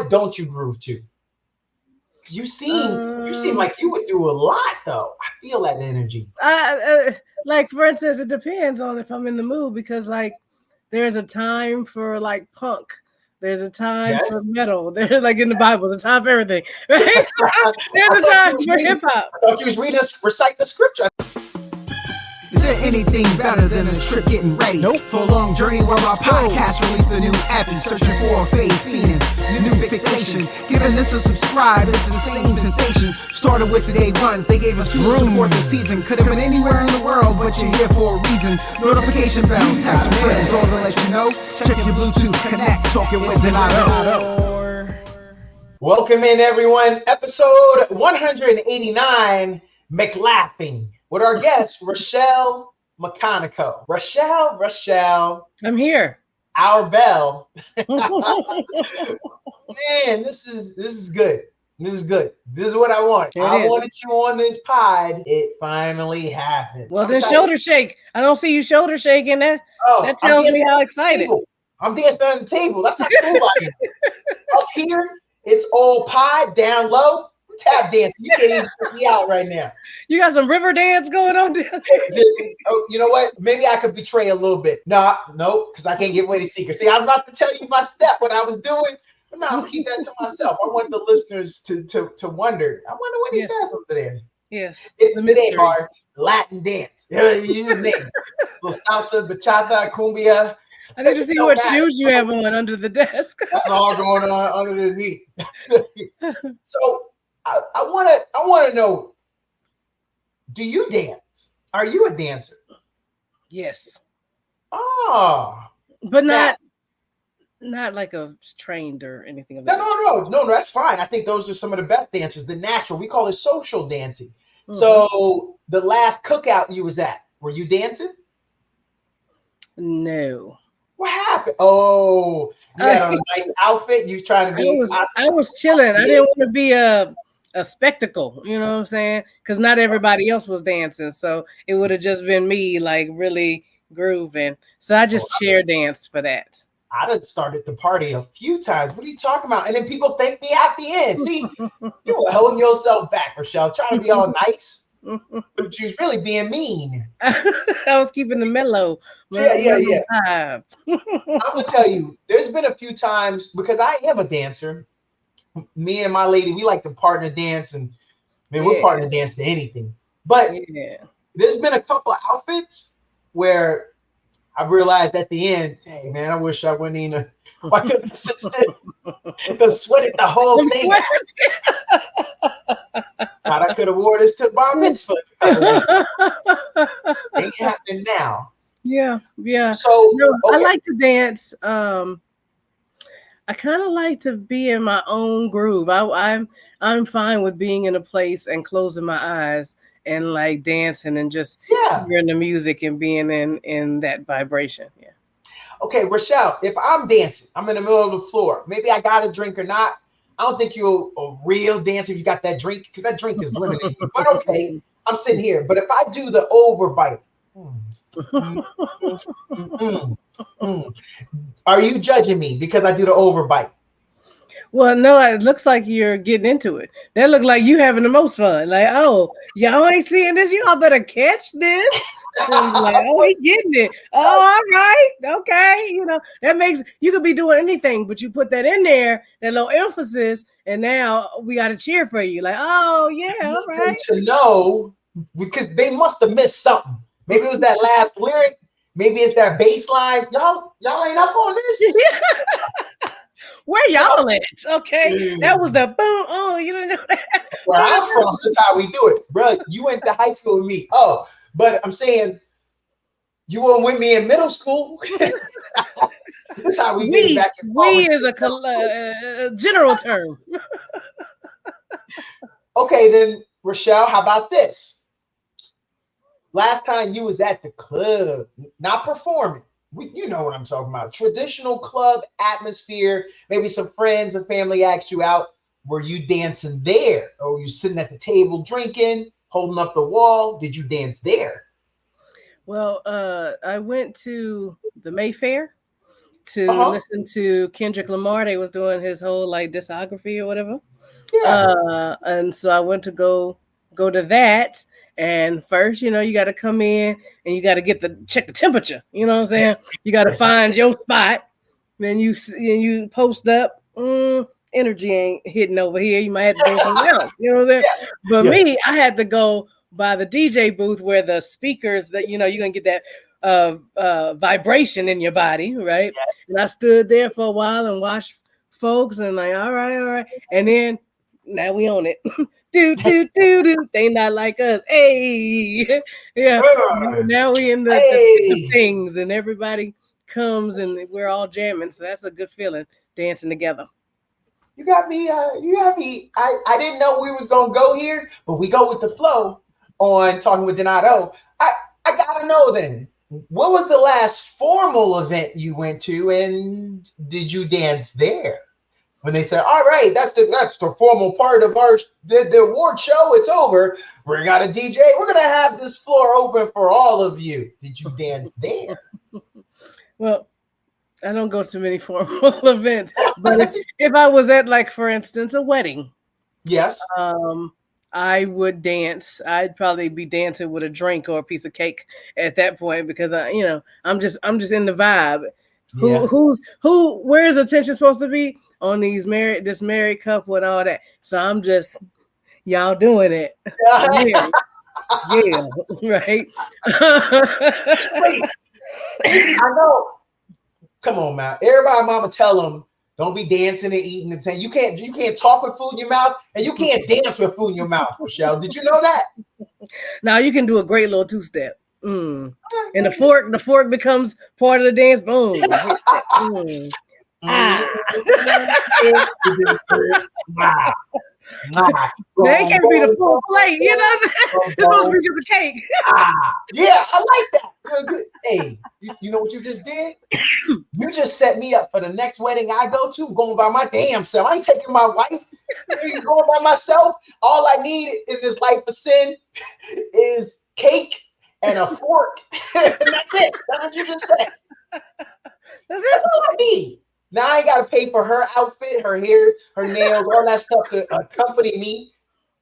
what don't you groove to? You seem like you would do a lot, though. I feel that energy. Like, for instance, it depends on if I'm in the mood, because like there's a time for like punk. There's a time for metal. There's like in the Bible, the time for everything. Right? There's a time for hip hop. I thought you was reciting the scripture. Is there anything better than a trip getting ready? Nope. For a long journey where our podcast released a new epi, searching for a fade fiending, new fixation. Giving this a subscribe is the same sensation. Started with the day ones, they gave us fuel to support the season. Could have been anywhere in the world, but you're here for a reason. Notification bells, tap some friends, all to let you know. Check your Bluetooth, connect, talk your Wednesday night. Welcome in, everyone. Episode 189, McLaughing, with our guest, Rochelle McConico. Rochelle. I'm here. Our bell. Man, this is good. This is good. This is what I want. I wanted you on this pod. It finally happened. Well, then shoulder shake. I don't see you shoulder shaking that. Oh, that tells me how excited. I'm dancing on the table. That's how cool I am. Up here, it's all pod. Down low, tap dancing. You can't even put me out right now. You got some river dance going on down there. You know what? Maybe I could betray a little bit. No, because I can't give away the secret. See, I was about to tell you my step, what I was doing. But no, I'll keep that to myself. I want the listeners to wonder. I wonder what he does over there. Yes. It are Latin dance. You name it. Little salsa, bachata, cumbia. I need to see what shoes you have on under the desk. That's all going on underneath. So I want to know, do you dance? Are you a dancer? Yes. Oh. But not like a trained or anything of that. No, that's fine. I think those are some of the best dancers, the natural. We call it social dancing. Mm-hmm. So the last cookout you was at, were you dancing? No. What happened? Oh, you had a nice outfit. You trying to be? I was chilling. I didn't want to be a spectacle. You know what I'm saying? Because not everybody else was dancing, so it would have just been me, like really grooving. So I just chair danced for that. I done started the party a few times. What are you talking about? And then people thank me at the end. See, you were holding yourself back, Rochelle, trying to be all nice. But she was really being mean. I was keeping the mellow. Yeah. I'm gonna tell you, there's been a few times, because I am a dancer. Me and my lady, we like to partner dance, and we'll partner dance to anything. But there's been a couple of outfits where I realized at the end, hey man, I wish I wouldn't even. Why couldn't I sit still? Because sweated the whole thing. God, I could have wore this to bar mitzvah. Ain't happening now. Yeah. So I like to dance. I kind of like to be in my own groove. I'm fine with being in a place and closing my eyes and like dancing and just hearing the music and being in that vibration. Yeah. Okay, Rochelle, if I'm dancing, I'm in the middle of the floor. Maybe I got a drink or not. I don't think you're a real dancer if you got that drink, because that drink is limited. But okay, I'm sitting here. But if I do the overbite, are you judging me because I do the overbite? Well, no, it looks like you're getting into it. That look like you having the most fun. Like, oh, y'all ain't seeing this. Y'all better catch this. Like, oh, he getting it. Oh, all right. Okay. You know, that makes, you could be doing anything, but you put that in there, that little emphasis, and now we got to cheer for you. Like, oh, yeah, all right. To know, because they must have missed something. Maybe it was that last lyric. Maybe it's that bass line. Y'all ain't up on this. Where y'all at? Okay. That was the boom. Oh, you don't know that. Where I'm from, this is how we do it. Bro, you went to high school with me. Oh, but I'm saying you weren't with me in middle school. This is how we did it back in college. We is a general term. Okay, then, Rochelle, how about this? Last time you was at the club, not performing. You know what I'm talking about. Traditional club atmosphere. Maybe some friends and family asked you out. Were you dancing there? Or were you sitting at the table drinking, holding up the wall? Did you dance there? Well, I went to the Mayfair, to listen to Kendrick Lamar. They was doing his whole like discography or whatever. Yeah. And so I went to go to that. And first, you got to come in and you got to check the temperature. You know what I'm saying? You got to find your spot. Then you post up. Energy ain't hitting over here. You might have to do something else. You know what I'm saying? But me, I had to go by the DJ booth where the speakers that you're gonna get that vibration in your body, right? Yes. And I stood there for a while and watched folks and like, all right, and then now we on it. do. They not like us. Hey, yeah. Now we in the things, and everybody comes and we're all jamming. So that's a good feeling, dancing together. You got me. I didn't know we was gonna go here, but we go with the flow on talking with Donato. I gotta know then. What was the last formal event you went to, and did you dance there? When they said, "All right, that's the formal part of the award show. It's over. We got a DJ. We're gonna have this floor open for all of you." Did you dance there? Well, I don't go to many formal events, but if I was at, like, for instance, a wedding, yes, I would dance. I'd probably be dancing with a drink or a piece of cake at that point because I'm just in the vibe. Where's the attention supposed to be on this married couple and all that? So I'm just y'all doing it. Yeah, right. Wait, I know. Come on, man. Everybody, mama, tell them don't be dancing and eating and saying you can't talk with food in your mouth and you can't dance with food in your mouth. Rochelle, did you know that? Now you can do a great little two-step. And the fork becomes part of the dance. Boom. They can't be the full plate, you know what I'm saying? It's supposed to be just a cake. Yeah, I like that. Hey, you know what you just did? You just set me up for the next wedding I go to. Going by my damn self. I ain't taking my wife. I'm going by myself. All I need in this life of sin is cake and a fork. And that's it. That's what you just said. That's all I need. Now I ain't got to pay for her outfit, her hair, her nails, all that stuff to accompany me.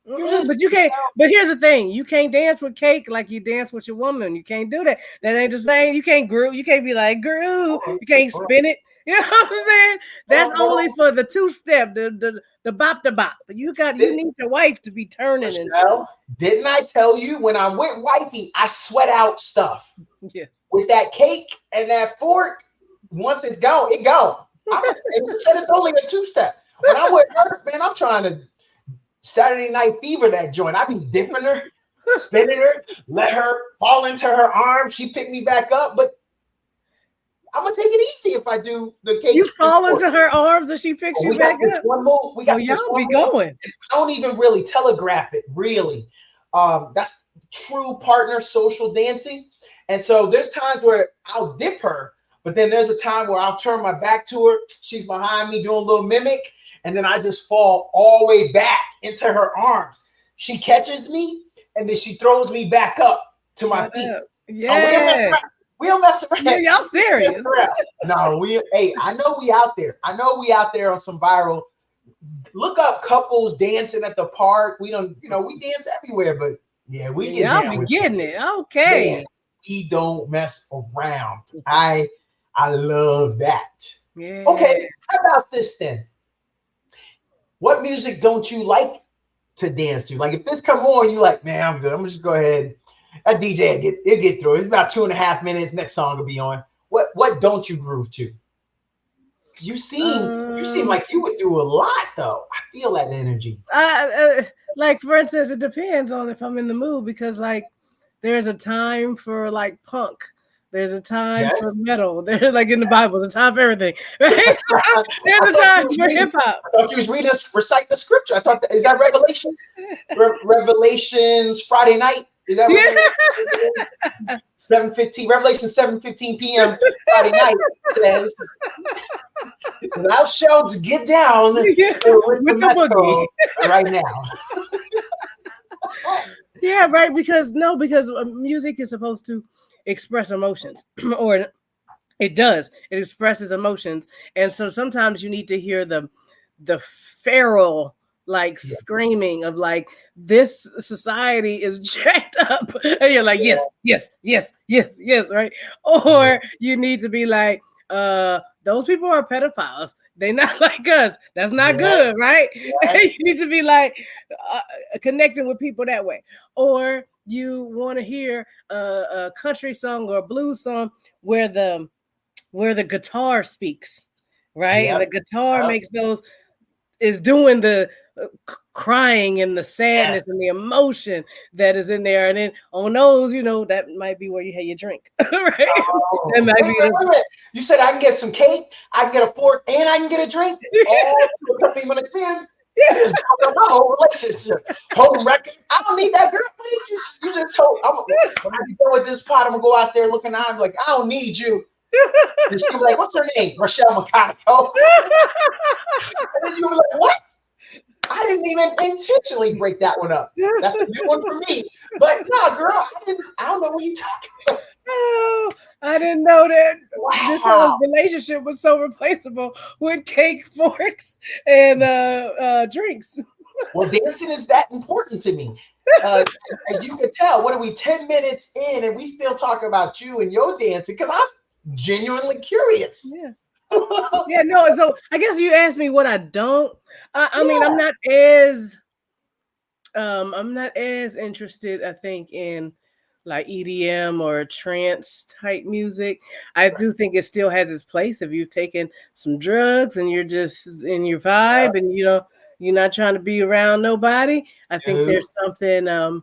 But you can't. But here's the thing: you can't dance with cake like you dance with your woman. You can't do that. That ain't the same. You can't groove. You can't be like groove. You can't spin it. You know what I'm saying? That's only for the two-step, the bop. But you need your wife to be turning. Michelle, didn't I tell you when I'm with wifey, I sweat out stuff. Yes. With that cake and that fork, once it's gone, it gone. And you said it's only a two-step. When I'm with her, man, I'm trying to Saturday Night Fever that joint. I be dipping her, spinning her, let her fall into her arms. She pick me back up, but I'm gonna take it easy if I do the cake. You fall into her arms and she picks you back up. One move. We got this y'all one be going. I don't even really telegraph it. Really, that's true partner social dancing. And so there's times where I'll dip her. But then there's a time where I'll turn my back to her. She's behind me doing a little mimic. And then I just fall all the way back into her arms. She catches me and then she throws me back up to my feet. Yeah. We don't mess around. Yeah, y'all serious. No, I know we out there. I know we out there on some viral. Look up couples dancing at the park. We don't, we dance everywhere, but yeah, y'all be getting it. Okay. Man, we don't mess around. I love that. Yeah. Okay, how about this then? What music don't you like to dance to? Like if this come on, you're like, man, I'm good. I'm gonna just go ahead. That DJ it'll get through. It's about 2.5 minutes. Next song will be on. What don't you groove to? You seem like you would do a lot though. I feel that energy. Like for instance, it depends on if I'm in the mood because like there's a time for like punk. There's a time for metal. There's like in the Bible, there's a time for everything, right? There's a time for hip hop. I thought you was reciting the scripture. I thought is that Revelations? Revelations Friday night. Is that what 7:15? Revelation 7:15 p.m. Friday night says, "Thou shalt get down with the metal right now." Yeah, right. Because music is supposed to express emotions or It does. It expresses emotions. And so sometimes you need to hear the feral like Yeah. screaming of like this society is jacked up. And you're like, yes, yes, yes, yes, yes, right? Or you need to be like, those people are pedophiles. They not like us. That's not good, Yes. right? You Yes. need to be like uh, connecting with people that way. Or you want to hear a country song or a blues song where the guitar speaks, right? And Yep. the guitar Yep. makes those is doing the crying and the sadness Yes. and the emotion that is in there. And then on those, that might be where you have your drink, right? Oh, That might wait, be wait, wait, wait. You said I can get some cake, I can get a fork, and I can get a drink. All to accompany my man. You just broke up my whole relationship. Home record. I don't need that girl. Please, you just told. When I be done with this pot, I'm gonna go out there looking. I'm like, I don't need you. And she'll be like, what's her name? Rochelle McConico. And then you'll be like, what? I didn't even intentionally break that one up. That's a new one for me. But no, girl, I don't know what you're talking about. Oh, I didn't know that this whole Wow. relationship was so replaceable with cake, forks, and drinks. Well, dancing is that important to me. Uh, as you can tell, what are we 10 minutes in and we still talk about you and your dancing? Because I'm genuinely curious. Yeah. Yeah, no. So I guess you asked me what I don't. I mean, Yeah. I'm not as interested, I think, in like EDM or trance type music. I do think it still has its place if you've taken some drugs and you're just in your vibe and you're not trying to be around nobody. I think No. there's something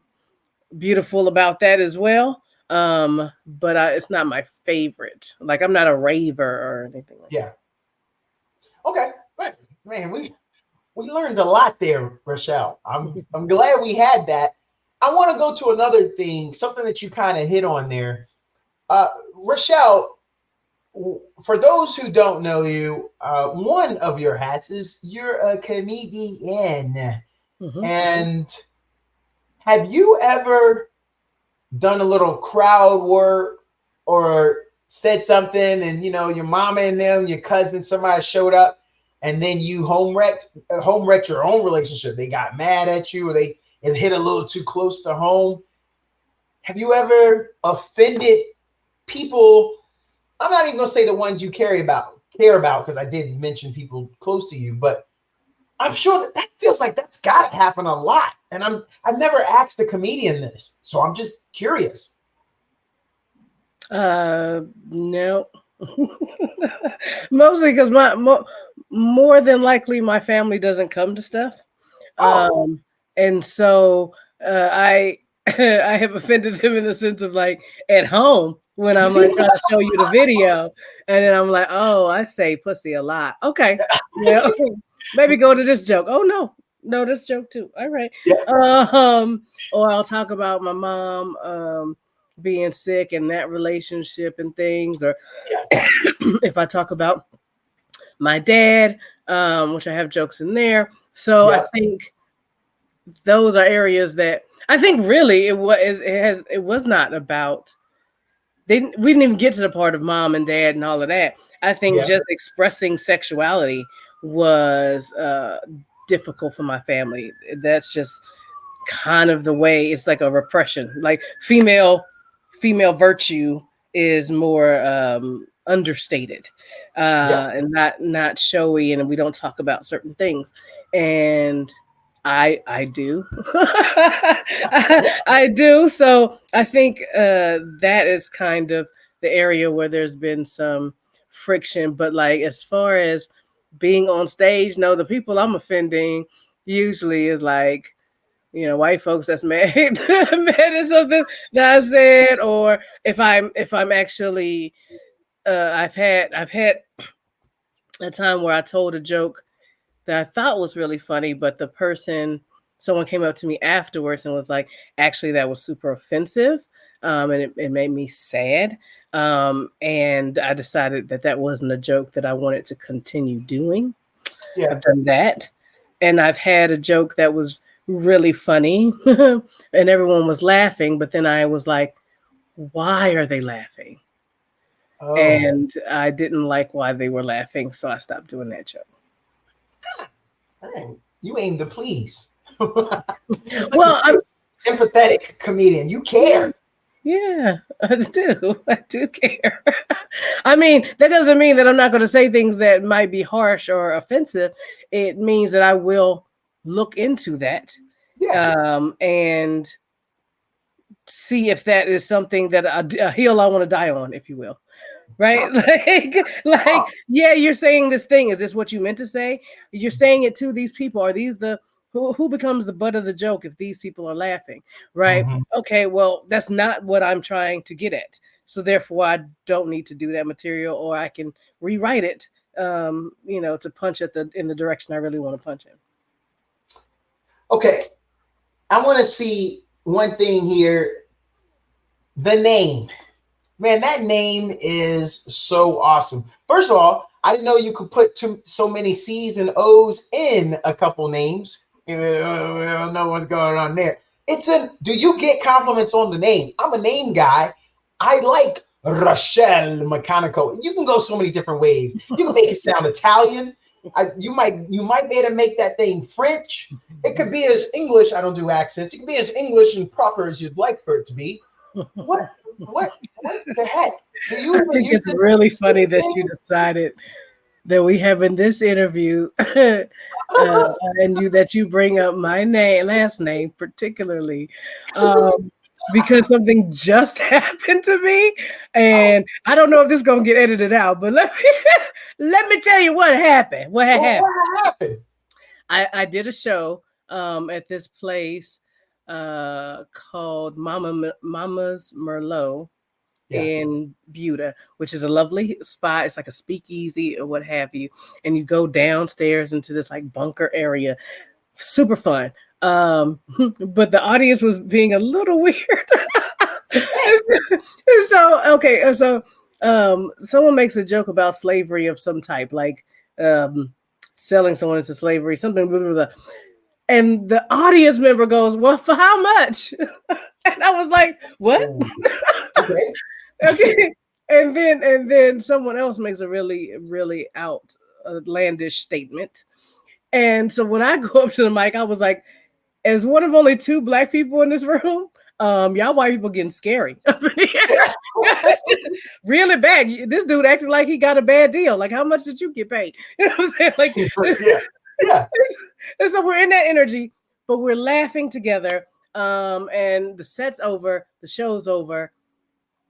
beautiful about that as well. But it's not my favorite. Like I'm not a raver or anything like Yeah. Okay. Right. Man, we learned a lot there, Rochelle. that. I'm glad we had that. I want to go to another thing, something that you kind of hit on there. Rochelle, for those who don't know you, one of your hats is you're a comedian. Mhm. And have you ever done a little crowd work or said something and your mama and them, your cousin, somebody showed up and then you home wrecked your own relationship? They got mad at you or it hit a little too close to home. Have you ever offended people? I'm not even gonna say the ones you care about, because I did mention people close to you, but I'm sure that feels like that's got to happen a lot. And I've never asked a comedian this, so I'm just curious. No. Mostly because more than likely my family doesn't come to stuff, Oh, and so I I have offended them in the sense of like at home when I'm like trying to show you the video, and then I'm like, oh, I say pussy a lot. Okay, yeah, maybe go to this joke. Oh no, this joke too. All right, yeah, or I'll talk about my mom being sick and that relationship and things, or yeah, if I talk about my dad, which I have jokes in there. So I yeah, think those are areas that I think really it was not about we didn't even get to the part of mom and dad and all of that. I think yeah, just expressing sexuality was difficult for my family. That's just kind of the way it's like a repression. Like female virtue is more understated yeah, and not showy, and we don't talk about certain things. And I do. yeah, I do. So I think that is kind of the area where there's been some friction. But like as far as being on stage, no, the people I'm offending usually is like white folks that's mad mad at something that I said, or if I'm actually I've had a time where I told a joke that I thought was really funny, but someone came up to me afterwards and was like, actually, that was super offensive. And it made me sad. And I decided that wasn't a joke that I wanted to continue doing. yeah, I've done that. And I've had a joke that was really funny and everyone was laughing. But then I was like, why are they laughing? And I didn't like why they were laughing, so I stopped doing that joke. You aim to please. Well, I'm empathetic comedian. You care. Yeah, I do. I do care. I mean, that doesn't mean that I'm not going to say things that might be harsh or offensive. It means that I will look into that, and see if that is something that a hill I want to die on, if you will. Right? like, yeah, you're saying this thing. Is this what you meant to say? You're saying it to these people. Are these the who becomes the butt of the joke if these people are laughing? Right? Okay, well, that's not what I'm trying to get at. So therefore, I don't need to do that material, or I can rewrite it, to punch in the direction I really want to punch in. Okay, I want to see one thing here. The name. Man, that name is so awesome. First of all, I didn't know you could put so many C's and O's in a couple names. I don't know what's going on there. Do you get compliments on the name? I'm a name guy. I like Rochelle McConico. You can go so many different ways. You can make it sound Italian. You might be able to make that thing French. It could be as English. I don't do accents. It could be as English and proper as you'd like for it to be. What the heck? Do you I think it's really funny that you decided that we have in this interview and that you bring up my last name particularly, because something just happened to me, and I don't know if this is gonna get edited out, but let me tell you what happened. What happened? I did a show at this place called Mama's Merlot in Buda, which is a lovely spot. It's like a speakeasy or what have you, and you go downstairs into this like bunker area. Super fun. But the audience was being a little weird. So someone makes a joke about slavery of some type, like selling someone into slavery, something, blah, blah, blah. And the audience member goes, "Well, for how much?" And I was like, "What?" Okay. And then someone else makes a really, really outlandish statement. And so when I go up to the mic, I was like, as one of only 2 Black people in this room, y'all white people getting scary up in here. Really bad. This dude acting like he got a bad deal. Like, how much did you get paid? You know what I'm saying? Like, yeah. And so we're in that energy, but we're laughing together. And the set's over, the show's over.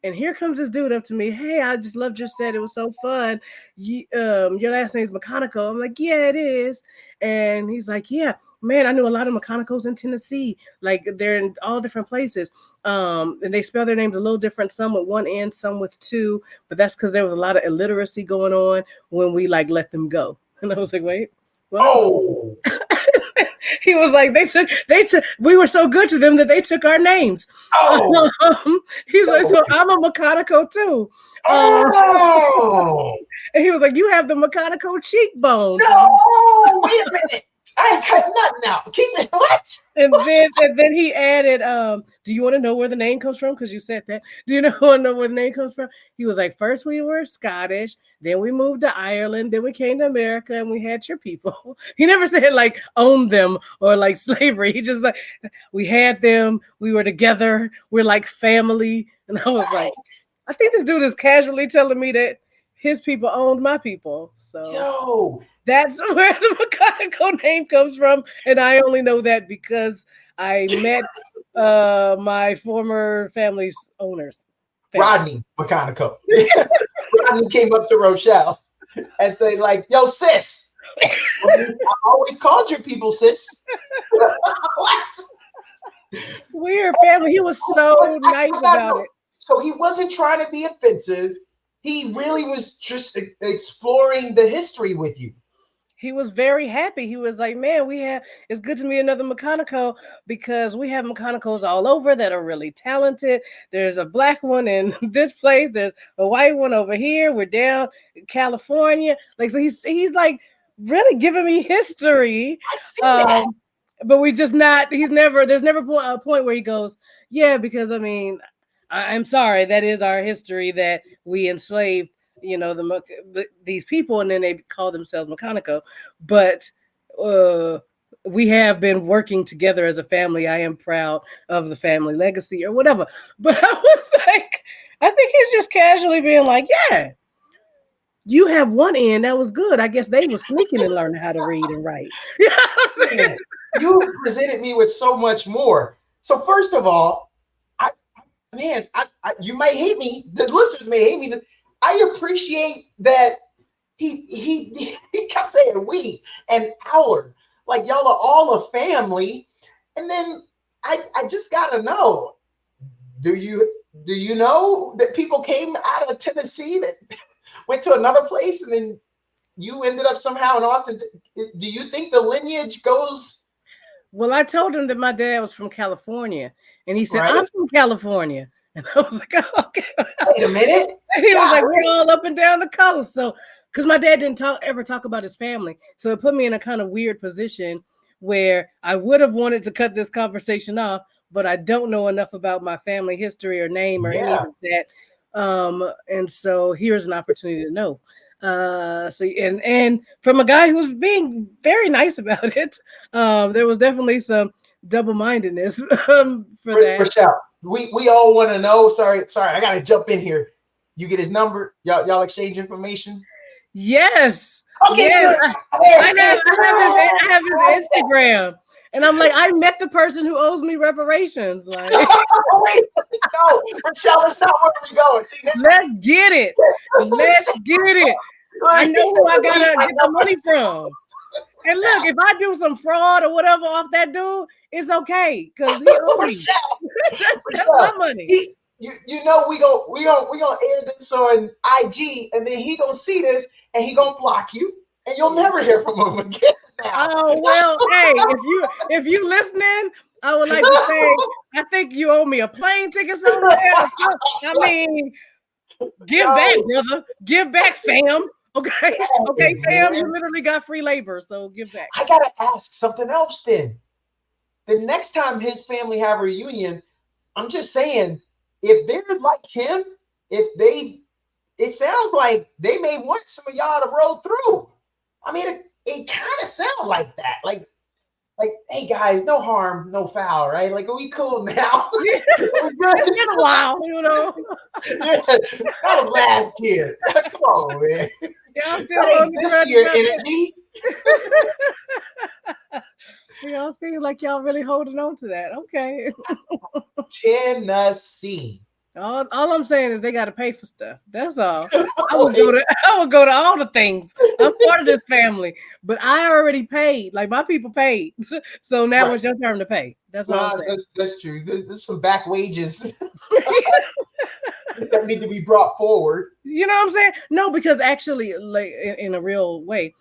And here comes this dude up to me. "Hey, I just loved your set. It was so fun. Your last name's McConico." I'm like, "Yeah, it is." And he's like, "Yeah, man, I knew a lot of McConicos in Tennessee. Like, they're in all different places. And they spell their names a little different. Some with 1 N, some with 2. But that's because there was a lot of illiteracy going on when we like let them go." And I was like, "Wait, what?" Oh. He was like, they took, we were so good to them that they took our names. Oh. He's like, "So I'm a McConico too." And he was like, "You have the McConico cheekbones." No, wait a minute. I ain't cutting nothing out. Keep it what? And then he added, "Do you want to know where the name comes from? Because you said that. Do you want to know where the name comes from?" He was like, "First we were Scottish, then we moved to Ireland, then we came to America, and we had your people." He never said like own them or like slavery. He just like, we had them, we were together, we're like family. And I was like, I think this dude is casually telling me that his people owned my people. So that's where the McConico name comes from. And I only know that because I met my former family's owners. Rodney McConico. Rodney came up to Rochelle and said, like, "Yo, sis, I always called your people sis." What? We're family. He was so nice about it. So he wasn't trying to be offensive. He really was just exploring the history with you. He was very happy. He was like, "Man, it's good to meet another McConico because we have McConicos all over that are really talented. There's a Black one in this place. There's a white one over here. We're down in California." Like, so he's like really giving me history. But there's never a point where he goes, "Yeah, because I mean, I'm sorry, that is our history, that we enslaved, these people, and then they call themselves McConico. But we have been working together as a family. I am proud of the family legacy or whatever. But I was like, I think he's just casually being like, yeah, you have one end that was good. I guess they were sneaking and learning how to read and write. You know what I'm saying? You presented me with so much more. So first of all, you might hate me. The listeners may hate me. I appreciate that he kept saying we and our, like y'all are all a family. And then I just gotta know, do you know that people came out of Tennessee that went to another place and then you ended up somehow in Austin? Do you think the lineage goes? Well, I told him that my dad was from California, and he said, Right. I'm from California. And I was like, oh, okay. Wait a minute. And he was like, we're all up and down the coast. So, because my dad didn't ever talk about his family. So it put me in a kind of weird position where I would have wanted to cut this conversation off, but I don't know enough about my family history or name or any of that. And so here's an opportunity to know. And from a guy who's being very nice about it, there was definitely some double-mindedness for that. Rochelle, we all want to know. Sorry, I gotta jump in here. You get his number, y'all exchange information. Yes. Okay, yes. good. I have his Instagram. And I'm like, I met the person who owes me reparations. Like, wait, no, Rochelle, that's not where we going. See, let's get it. Let's get it. I know who I gotta get the money from. And look, if I do some fraud or whatever off that dude, it's okay because he owes me. That's my money. You know we gonna air this on IG, and then he gonna see this and he gonna block you, and you'll never hear from him again. Now. Oh well, hey, if you listening, I would like to say I think you owe me a plane ticket somewhere. I mean, give back, brother. Give back, fam. Okay, fam. You literally got free labor, so give back. I gotta ask something else then. The next time his family have a reunion, I'm just saying, if they're like him, it sounds like they may want some of y'all to roll through. I mean, it kind of sounds like that. Like, hey guys, no harm, no foul, right? Like, are we cool now? It's been a while, you know. Yeah, that was last year. Come on, man. Y'all still this year energy. Y'all seem like y'all really holding on to that. Okay. Tennessee. All I'm saying is they got to pay for stuff. That's all. I would go to all the things. I'm part of this family, but I already paid. Like my people paid, so now it's your turn to pay. That's all I'm saying. That's true. There's some back wages that need to be brought forward. You know what I'm saying? No, because actually, like in a real way,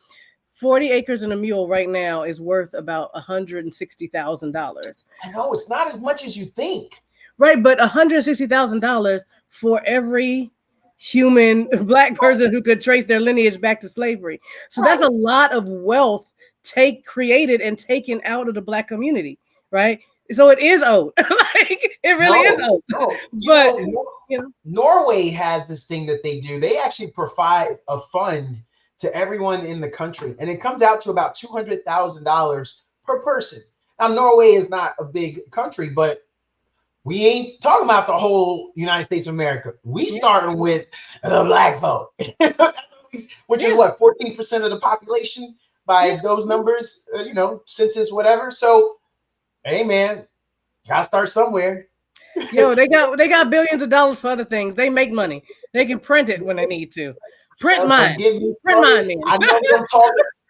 40 acres and a mule right now is worth about $160,000. I know it's not as much as you think. Right, but $160,000 for every human Black person who could trace their lineage back to slavery. So that's a lot of wealth created and taken out of the Black community, right? So it is owed. Like it really is owed. No. But Norway has this thing that they do. They actually provide a fund to everyone in the country, and it comes out to about $200,000 per person. Now, Norway is not a big country, but we ain't talking about the whole United States of America. We started with the Black vote, which is what, 14% of the population by those numbers, census, whatever. So, hey man, gotta start somewhere. Yo, they got billions of dollars for other things. They make money. They can print it when they need to. Print mine. Print mine, man.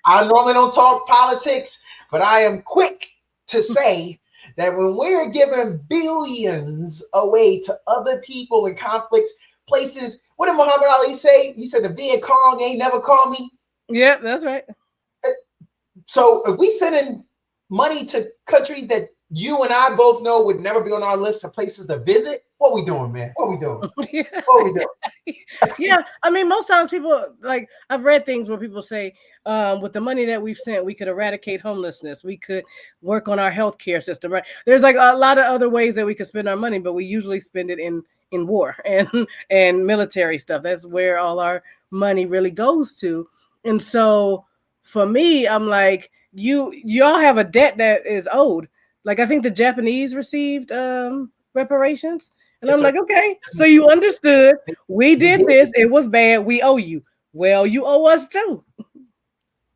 I normally don't talk politics, but I am quick to say that when we're giving billions away to other people in conflicts, places, what did Muhammad Ali say? He said the Viet Cong ain't never called me. Yeah, that's right. So if we send in money to countries that you and I both know would never be on our list of places to visit, what we doing, man? What we doing? What we doing? Yeah, I mean, most times people, like, I've read things where people say, with the money that we've sent, we could eradicate homelessness. We could work on our healthcare system, right? There's like a lot of other ways that we could spend our money, but we usually spend it in war and military stuff. That's where all our money really goes to. And so for me, I'm like, y'all have a debt that is owed. Like I think the Japanese received reparations. And Yes, I'm sir. like, okay, so you understood. We We did did. this. It was bad. We owe you. Well, you owe us too.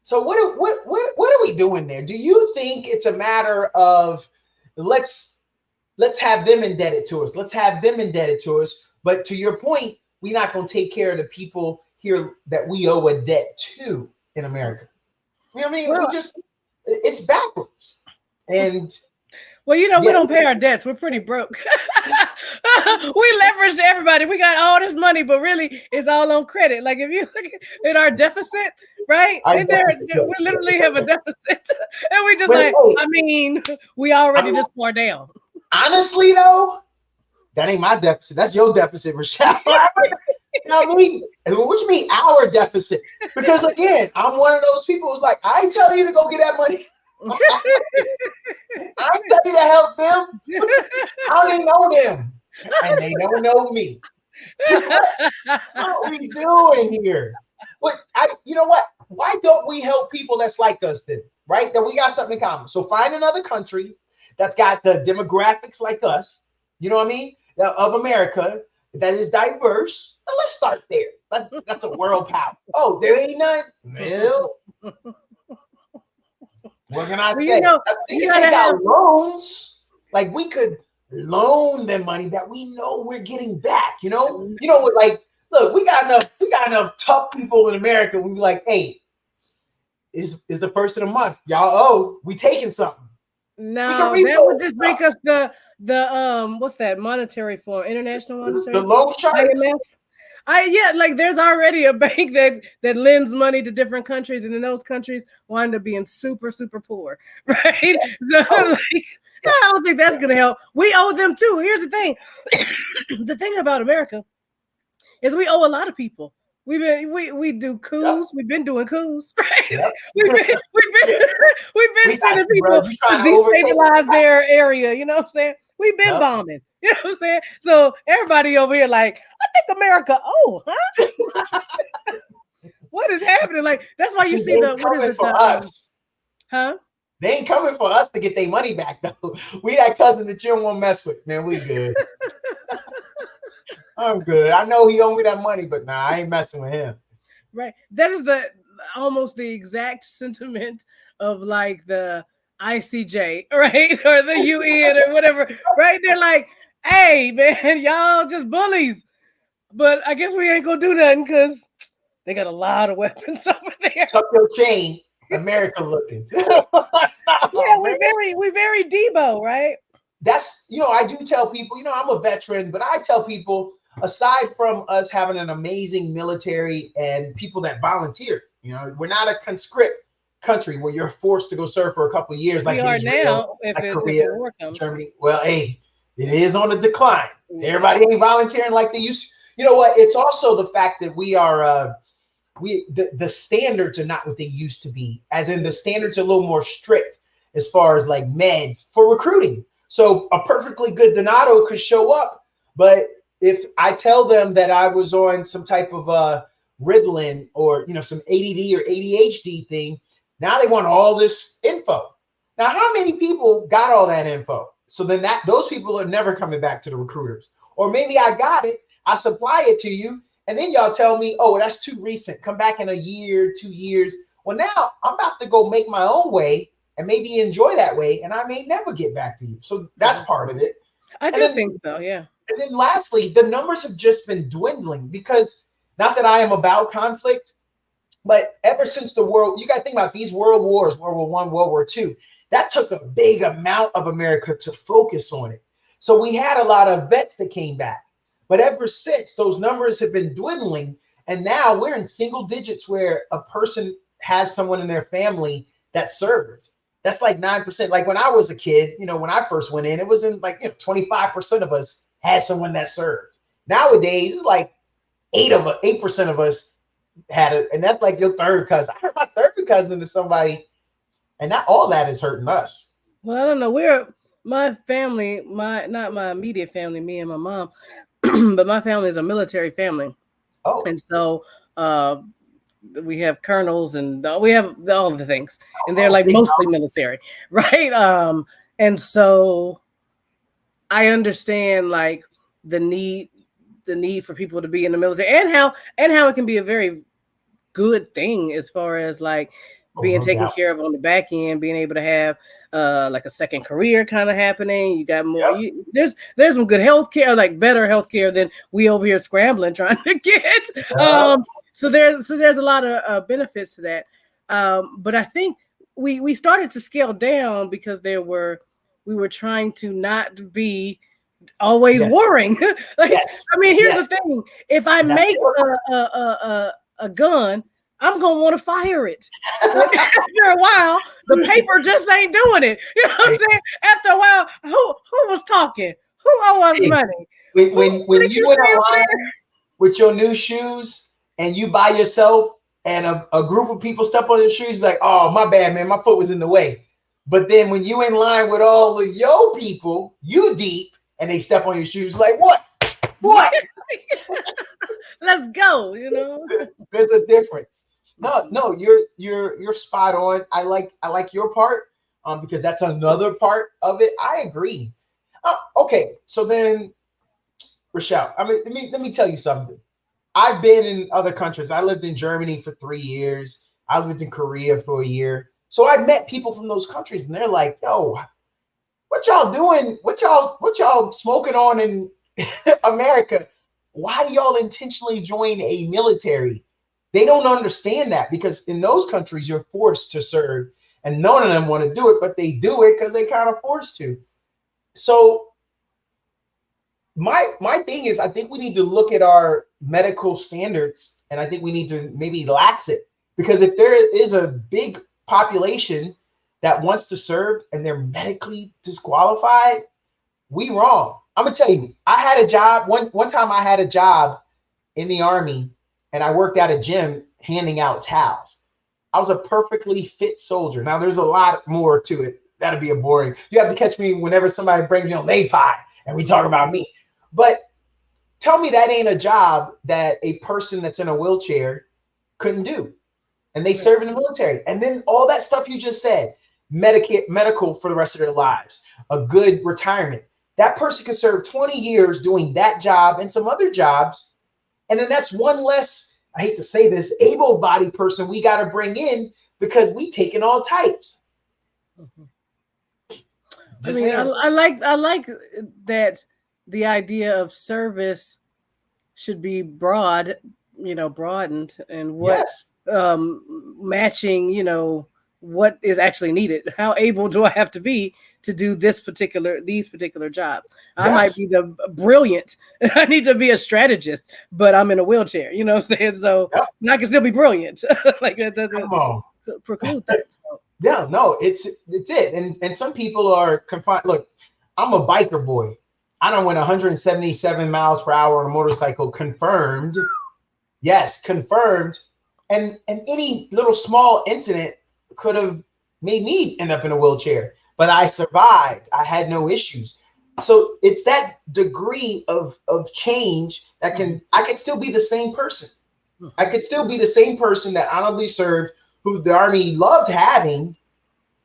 So what are we doing there? Do you think it's a matter of let's have them indebted to us? Let's have them indebted to us. But to your point, we're not going to take care of the people here that we owe a debt to in America. You know what I mean? Well, It's backwards. And well, you know, we yeah, don't pay our debts. We're pretty broke. We leverage everybody. We got all this money, but really it's all on credit. Like if you look at our deficit, right? our And there deficit, we literally have a deficit. And we just but like, hey, I mean, we already just far down. honestly though, that ain't my deficit. That's your deficit, Rochelle. You know what I mean? What you mean our deficit? Because again, I'm one of those people who's like, I tell you to go get that money. I tell you to help them. I only know them, and they don't know me. What are we doing here? You know what? Why don't we help people that's like us then? Right? That we got something in common. So find another country that's got the demographics like us. You know what I mean? Of America that is diverse. And let's start there. That's a world power. Oh, there ain't none. No. What can I say? You know, We can take out loans. Like we could loan them money that we know we're getting back. You know what? Like, look, we got enough tough people in America. We be like, hey, is the first of the month, y'all owe? We taking something. No, that would just make us the what's that monetary form? International monetary. The loan sharks. Like there's already a bank that lends money to different countries, and then those countries wind up being super, super poor, right? So, like, I don't think that's gonna help. We owe them too. Here's the thing. The thing about America is we owe a lot of people. We do coups. We've been doing coups, right? Yep. we've been sending people to destabilize their area. You know what I'm saying? We've been bombing. You know what I'm saying? So everybody over here, like, I think America. Oh, huh? What is happening? Like that's why you see the what is it? Us. Huh? They ain't coming for us to get their money back though. We that cousin that you don't want to mess with, man. We good. I'm good. I know he owe me that money, but nah, I ain't messing with him. Right. That is almost the exact sentiment of like the ICJ, right? Or the UN or whatever. Right? They're like, hey man, y'all just bullies. But I guess we ain't gonna do nothing because they got a lot of weapons over there. Tuck your chain, America looking. Yeah, we very Debo, right? That's I do tell people, I'm a veteran, but I tell people, aside from us having an amazing military and people that volunteer, we're not a conscript country where you're forced to go serve for a couple of years like Israel, like Korea, Germany. Well, hey, it is on the decline. Everybody ain't volunteering like they used to. You know what? It's also the fact that we are the standards are not what they used to be, as in the standards are a little more strict as far as like meds for recruiting. So a perfectly good Donato could show up, but if I tell them that I was on some type of Ritalin or some ADD or ADHD thing, now they want all this info. Now, how many people got all that info? So then those people are never coming back to the recruiters. Or maybe I got it, I supply it to you, and then y'all tell me, oh, that's too recent. Come back in a year, 2 years. Well, now I'm about to go make my own way and maybe enjoy that way, and I may never get back to you. So that's part of it. I do think so, yeah. And then lastly, the numbers have just been dwindling because, not that I am about conflict, but ever since the world, you got to think about these world wars, World War I, World War II, that took a big amount of America to focus on it. So we had a lot of vets that came back. But ever since, those numbers have been dwindling. And now we're in single digits where a person has someone in their family that served. That's like 9%. Like when I was a kid, when I first went in, it was in like 25% of us had someone that served. Nowadays, it's like 8% of us had it, and that's like your third cousin. I heard my third cousin to somebody, and not all that is hurting us. Well, I don't know. My family, not my immediate family, me and my mom, but my family is a military family. Oh, And so we have colonels and we have all of the things, and they're like big mostly dogs. military, right? And so I understand like the need for people to be in the military, and how it can be a very good thing as far as like Oh, being no taken doubt. care of on the back end, being able to have like a second career kind of happening. You got more. Yep. There's some good health care, like better health care than we over here scrambling trying to get. Yep. So there's a lot of benefits to that. But I think we started to scale down because we were trying to not be always Yes. warring. Like, Yes. I mean, here's Yes. the thing: if I That's make a gun, I'm gonna want to fire it. After a while, the paper just ain't doing it. You know what I'm saying? After a while, who was talking? Who owe us Hey, money? when What did you you in say a over there? line with your new shoes and you by yourself and a group of people step on your shoes, be like, oh, my bad, man, my foot was in the way. But then when you in line with all of your people, you deep, and they step on your shoes, like, what? What? Let's go. You know. There's a difference. No, you're spot on. I like your part, because that's another part of it. I agree. Okay, so then, Rochelle, I mean, let me tell you something. I've been in other countries. I lived in Germany for 3 years. I lived in Korea for a year. So I met people from those countries, and they're like, "Yo, what y'all doing? What y'all smoking on in America? Why do y'all intentionally join a military?" They don't understand that, because in those countries you're forced to serve, and none of them want to do it, but they do it because they kind of forced to. So my thing is, I think we need to look at our medical standards, and I think we need to maybe lax it, because if there is a big population that wants to serve and they're medically disqualified, we wrong. I'm gonna tell you, I had a job one time. I had a job in the Army, and I worked at a gym handing out towels. I was a perfectly fit soldier. Now there's a lot more to it. That'd be a boring. You have to catch me whenever somebody brings me on lay pie and we talk about me. But tell me that ain't a job that a person that's in a wheelchair couldn't do. And they serve in the military. And then all that stuff you just said, medical for the rest of their lives, a good retirement. That person could serve 20 years doing that job and some other jobs. And then that's one less, I hate to say this, able-bodied person we got to bring in, because we taking all types. I mean, I like that the idea of service should be broadened, and what Yes. Matching, what is actually needed. How able do I have to be to do these particular jobs? I might be the brilliant. I need to be a strategist, but I'm in a wheelchair. You know what I'm saying? So and I can still be brilliant. Like that doesn't preclude that. So. Yeah, no, it's it. And some people are confined. Look, I'm a biker boy. I don't went 177 miles per hour on a motorcycle, confirmed. Yes, confirmed. And any little small incident could have made me end up in a wheelchair, but I survived. I had no issues. So it's that degree of change that I could still be the same person. I could still be the same person that honorably served, who the Army loved having.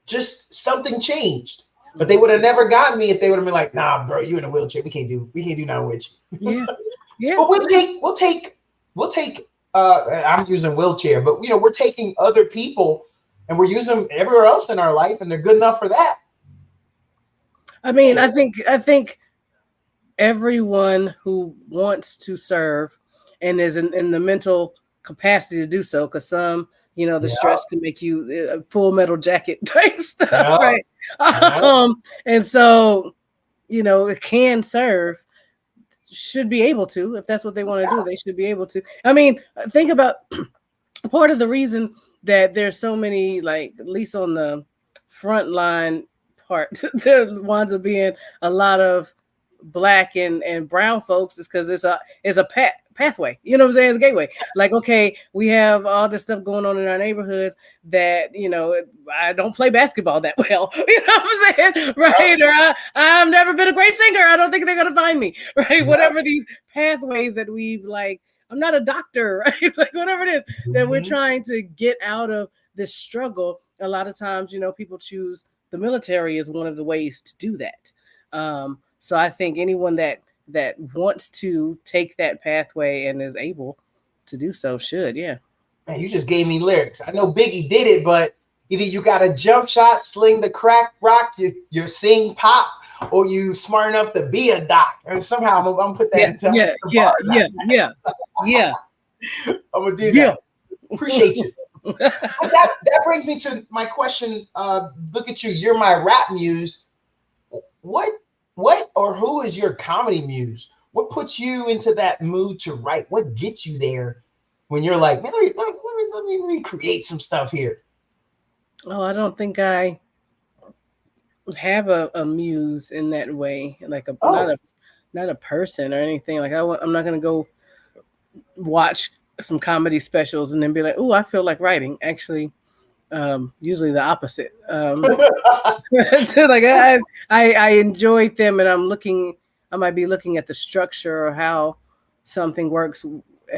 Just something changed. But they would have never gotten me if they would have been like, "Nah, bro, you in a wheelchair. We can't do nothing with you." Yeah. But we'll take I'm using wheelchair, but we're taking other people and we're using them everywhere else in our life, and they're good enough for that. I mean, I think everyone who wants to serve and is in the mental capacity to do so, because some, the stress can make you a Full Metal Jacket type stuff, right? And so, it can serve, should be able to, if that's what they want to do, they should be able to. I mean, think about part of the reason that there's so many, like, at least on the front line part, there winds up being a lot of Black and brown folks, is because it's a pathway. You know what I'm saying? It's a gateway. Like, okay, we have all this stuff going on in our neighborhoods that, you know, I don't play basketball that well. You know what I'm saying? Right? Or I've never been a great singer. I don't think they're gonna find me. Right? Whatever these pathways that we've like, I'm not a doctor, right? Like whatever it is that we're trying to get out of this struggle. A lot of times, you know, people choose the military as one of the ways to do that. So I think anyone that wants to take that pathway and is able to do so should, yeah. Man, you just gave me lyrics. I know Biggie did it, but either you got a jump shot, sling the crack rock, you sing pop, or you smart enough to be a doc. And somehow I'm gonna put that into yeah. I'm gonna do that. Appreciate you. But that brings me to my question. Look at you. You're my rap muse. What or who is your comedy muse? What puts you into that mood to write? What gets you there when you're like, man, let me create some stuff here? Oh, I don't think I have a muse in that way. Like not a person or anything. Like I'm not gonna go watch some comedy specials and then be like, oh, I feel like writing. Actually, usually the opposite. So like I enjoyed them, and I might be looking at the structure or how something works,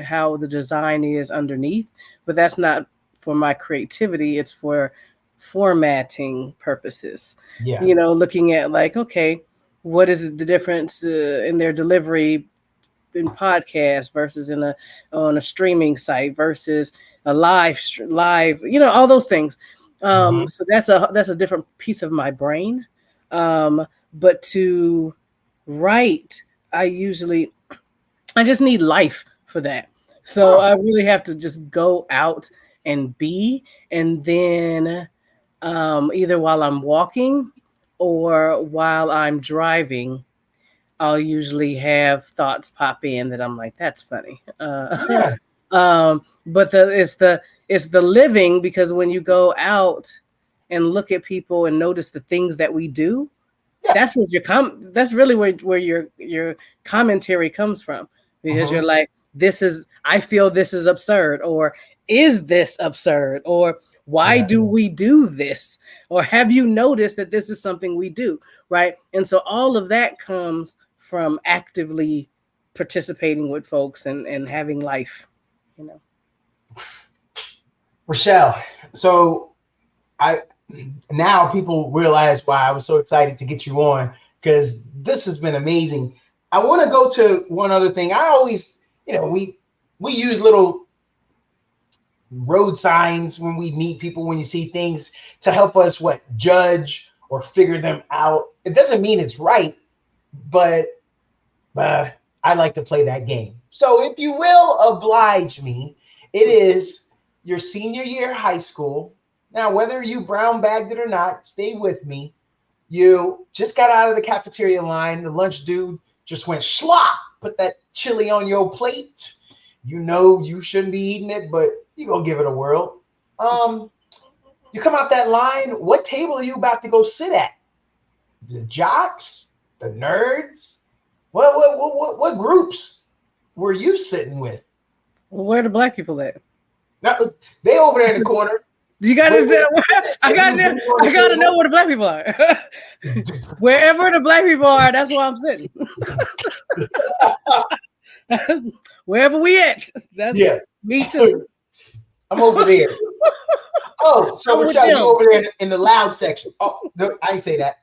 how the design is underneath, but that's not for my creativity. It's for formatting purposes. Yeah. You know, looking at like, okay, what is the difference in their delivery in podcast versus on a streaming site versus a live, you know, all those things. So that's a different piece of my brain. But to write, I just need life for that. So I really have to just go out and be, and then either while I'm walking or while I'm driving, I'll usually have thoughts pop in that I'm like, that's funny. But it's the living, because when you go out and look at people and notice the things that we do, that's what that's really where your commentary comes from, because you're like, I feel this is absurd, or is this absurd, or why do we do this, or have you noticed that this is something we do, right? And so all of that comes from actively participating with folks and having life, you know. Rochelle, so now people realize why I was so excited to get you on, because this has been amazing. I want to go to one other thing. I always, you know, we use little road signs when we meet people, when you see things, to help us judge or figure them out. It doesn't mean it's right, but I like to play that game. So if you will oblige me, it is your senior year of high school. Now, whether you brown bagged it or not, stay with me. You just got out of the cafeteria line. The lunch dude just went schlop, put that chili on your plate. You know you shouldn't be eating it, but you're going to give it a whirl. You come out that line. What table are you about to go sit at? The jocks? The nerds? What groups were you sitting with? Well, where are the black people at? Now, they over there in the corner. You gotta I gotta know where the black people are. Wherever the black people are, that's where I'm sitting. Wherever we at, that's me too. I'm over there. Oh, so Rochelle, you over there in the loud section. Oh, no, I ain't say that.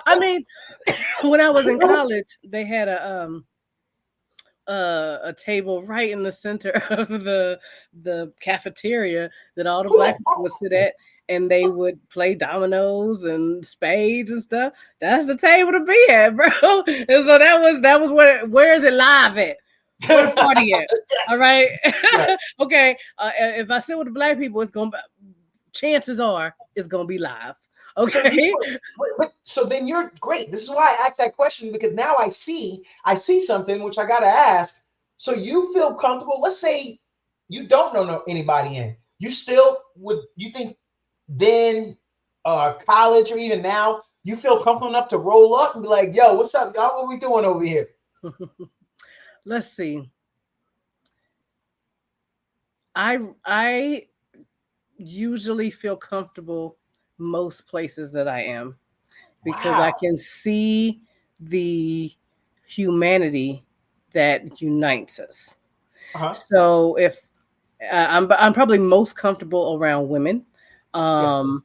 I mean, when I was in college, they had a table right in the center of the cafeteria that all the black people would sit at, and they would play dominoes and spades and stuff. That's the table to be at, bro. And so that was where is it live at? Where the party at? All right. Okay. If I sit with the black people, chances are it's gonna be live. Okay. So then you're great. This is why I asked that question, because now I see something which I gotta ask. So you feel comfortable? Let's say you don't know anybody in. You still you think then college or even now, you feel comfortable enough to roll up and be like, yo, what's up, y'all? What we doing over here? let's see. I usually feel comfortable most places that I am because I Wow. can see the humanity that unites us. Uh-huh. So if I'm probably most comfortable around women. Yeah. Um,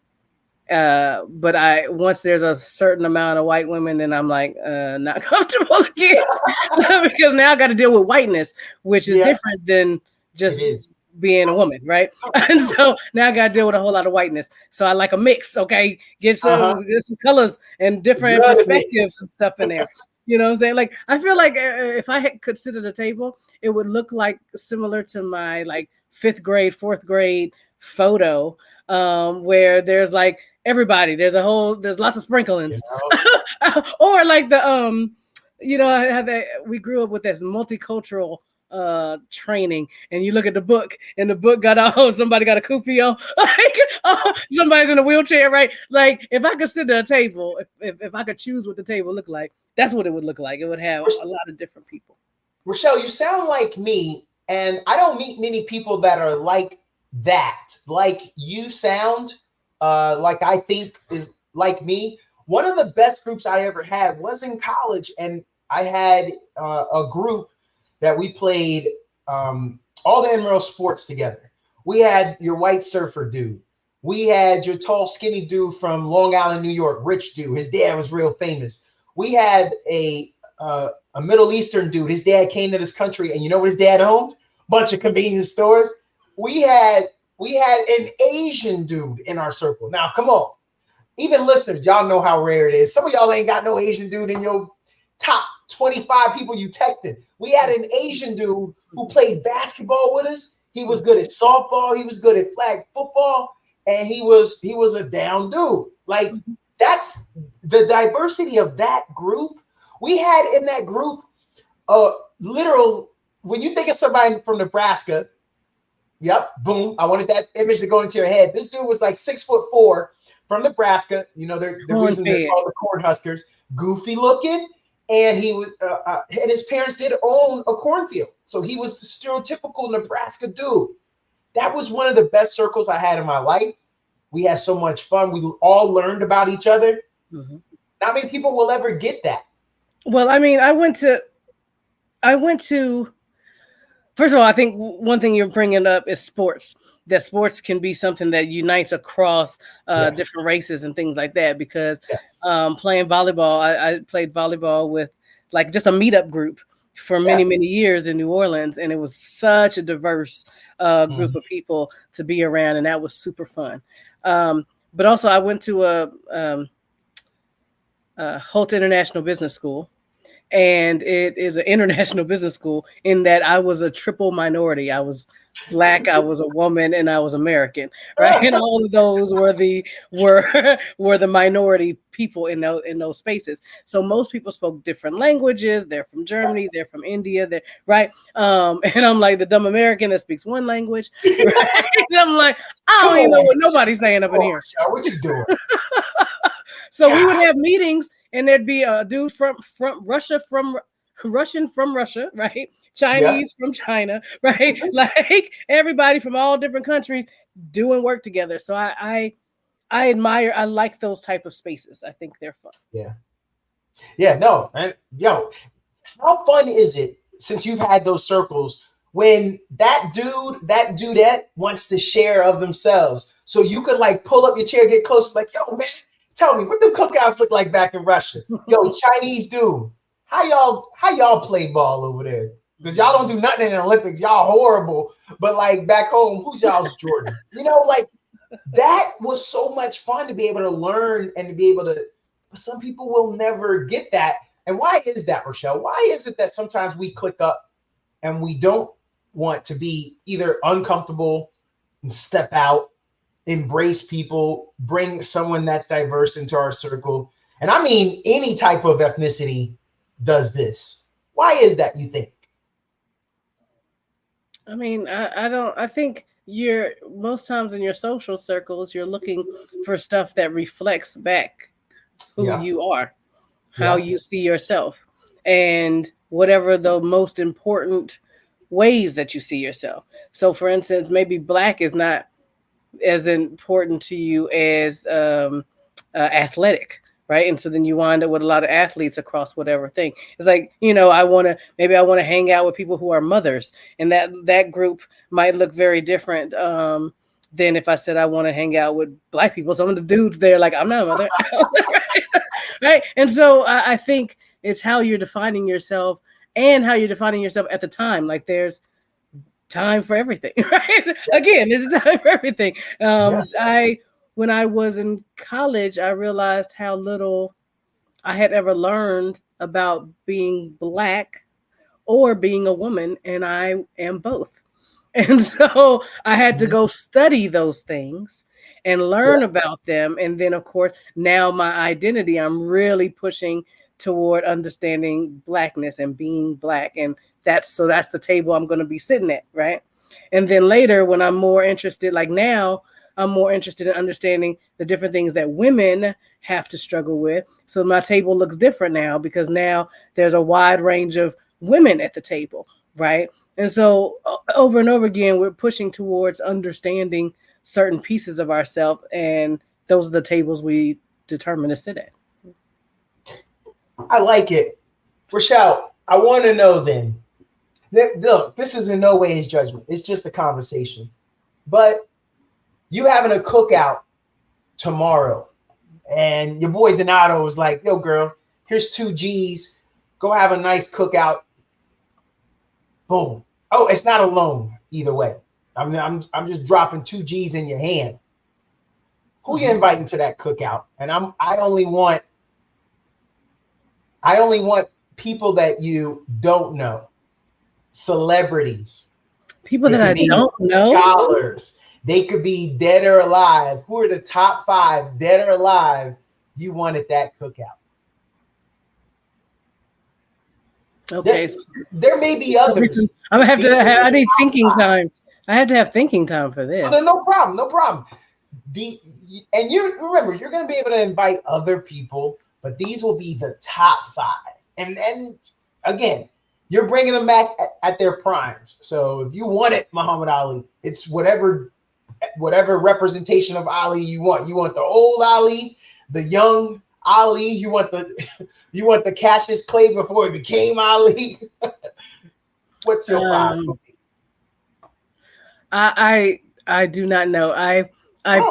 but I once there's a certain amount of white women, then I'm like not comfortable again because now I got to deal with whiteness, which is Yeah, different than it just is. being a woman, right? And so now I got to deal with a whole lot of whiteness. So I like a mix, okay? Uh-huh. Get some colors and different Blood mix. perspectives and stuff in there. You know what I'm saying? Like I feel like if I had considered a table, it would look like similar to my like fifth grade, fourth grade photo, where there's like everybody. There's lots of sprinklings, You know? or like the how that we grew up with this multicultural training, and you look at the book, and the book got somebody got a kufi on, like somebody's in a wheelchair, right? Like if I could sit at a table, if I could choose what the table looked like, that's what it would look like. It would have a lot of different people. Rochelle, you sound like me, and I don't meet many people that are like that. Like you sound, like I think is like me. One of the best groups I ever had was in college, and I had a group that we played all the intramural sports together. We had your white surfer dude. We had your tall, skinny dude from Long Island, New York, rich dude. His dad was real famous. We had a Middle Eastern dude. His dad came to this country, and you know what his dad owned? Bunch of convenience stores. We had an Asian dude in our circle. Now, come on, even listeners, y'all know how rare it is. Some of y'all ain't got no Asian dude in your top 25 people you texted. We had an Asian dude who played basketball with us. He was good at softball. He was good at flag football, and he was a down dude. Like that's the diversity of that group. We had in that group literal. When you think of somebody from Nebraska, yep, boom. I wanted that image to go into your head. This dude was like 6'4" from Nebraska. You know, the reason they're called the Cornhuskers. Goofy looking, and he was, and his parents did own a cornfield, so he was the stereotypical Nebraska dude. That was one of the best circles I had in my life. We had so much fun. We all learned about each other. Mm-hmm. Not many people will ever get that. Well, I mean, I went to. First of all, I think one thing you're bringing up is sports. That sports can be something that unites across different races and things like that. Because playing volleyball, I played volleyball with like just a meetup group for many years in New Orleans, and it was such a diverse group of people to be around, and that was super fun. But also, I went to a Holt International Business School. And it is an international business school in that I was a triple minority. I was Black, I was a woman, and I was American, right? And all of those were the minority people in those spaces. So most people spoke different languages. They're from Germany, they're from India, they're right. And I'm like the dumb American that speaks one language, right? And I'm like, I don't even know what nobody's saying up in here. What you doing? So we would have meetings, and there'd be a dude from Russian from Russia, right? Chinese from China, right? Like everybody from all different countries doing work together. So I like those type of spaces. I think they're fun. Yeah, no, and how fun is it since you've had those circles when that dudette wants to share of themselves? So you could like pull up your chair, get close, like, yo, man, tell me what the cookouts look like back in Russia. Yo, Chinese dude, how y'all play ball over there? Because y'all don't do nothing in the Olympics. Y'all horrible. But like back home, who's y'all's Jordan? You know, like that was so much fun to be able to learn and to be able to. But some people will never get that. And why is that, Rochelle? Why is it that sometimes we click up and we don't want to be either uncomfortable and step out, embrace people, bring someone that's diverse into our circle? And I mean, any type of ethnicity does this. Why is that, you think? I mean, I think you're most times in your social circles, you're looking for stuff that reflects back who you are, how you see yourself. And whatever the most important ways that you see yourself. So, for instance, maybe black is not as important to you as athletic, right? And so then you wind up with a lot of athletes across whatever thing. It's like, I want to hang out with people who are mothers, and that group might look very different than if I said I want to hang out with black people. Some of the dudes there, like, I'm not a mother, right? And so I think it's how you're defining yourself and how you're defining yourself at the time. Like, there's time for everything, right? Again, there's a time for everything. When I was in college, I realized how little I had ever learned about being black or being a woman, and I am both. And so I had to go study those things and learn about them. And then, of course, now my identity, I'm really pushing toward understanding blackness and being black. And that's the table I'm going to be sitting at, right? And then later, when I'm more interested, like now, I'm more interested in understanding the different things that women have to struggle with. So my table looks different now because now there's a wide range of women at the table, right? And so over and over again, we're pushing towards understanding certain pieces of ourselves, and those are the tables we determine to sit at. I like it. Rochelle, I want to know then. Look, this is in no way his judgment. It's just a conversation. But you having a cookout tomorrow, and your boy Donato was like, yo, girl, here's 2 G's. Go have a nice cookout. Boom. Oh, it's not a loan either way. I'm just dropping 2 G's in your hand. Who you inviting to that cookout? And I only want people that you don't know. Celebrities. People that I don't know. Scholars. They could be dead or alive. Who are the top 5 dead or alive you want at that cookout? Okay. There may be others. I'm gonna have to. I need thinking time. I have to have thinking time for this. No problem. No problem. And you remember, you're going to be able to invite other people, but these will be the top 5. And again, you're bringing them back at their primes. So if you wanted Muhammad Ali, it's whatever representation of Ali you want. You want the old Ali, the young Ali. You want the Cassius Clay before he became Ali. What's your problem? I do not know. I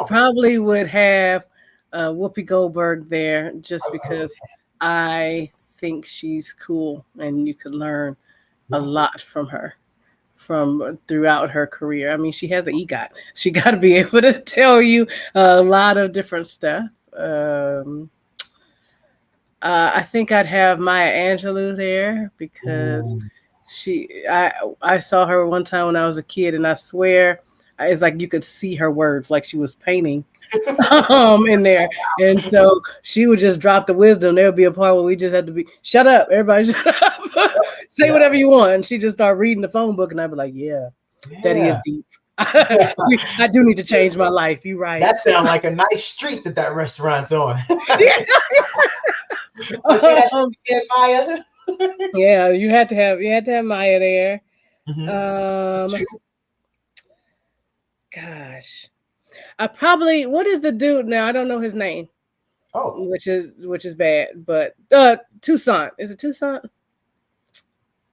probably would have Whoopi Goldberg there just because I think she's cool and you could learn a lot from her from throughout her career. I mean, she has an EGOT. She got to be able to tell you a lot of different stuff. I think I'd have Maya Angelou there because I saw her one time when I was a kid, and I swear it's like you could see her words like she was painting in there. And so she would just drop the wisdom. There would be a part where we just had to be, shut up, everybody shut up. Say whatever you want. And she just started reading the phone book, and I'd be like, that is deep. I do need to change my life. You're right. That sounds like a nice street that restaurant's on. Maya. Yeah, you had to have Maya there. Gosh, I probably, what is the dude now? I don't know his name. Oh, which is bad. But Toussaint, is it Toussaint?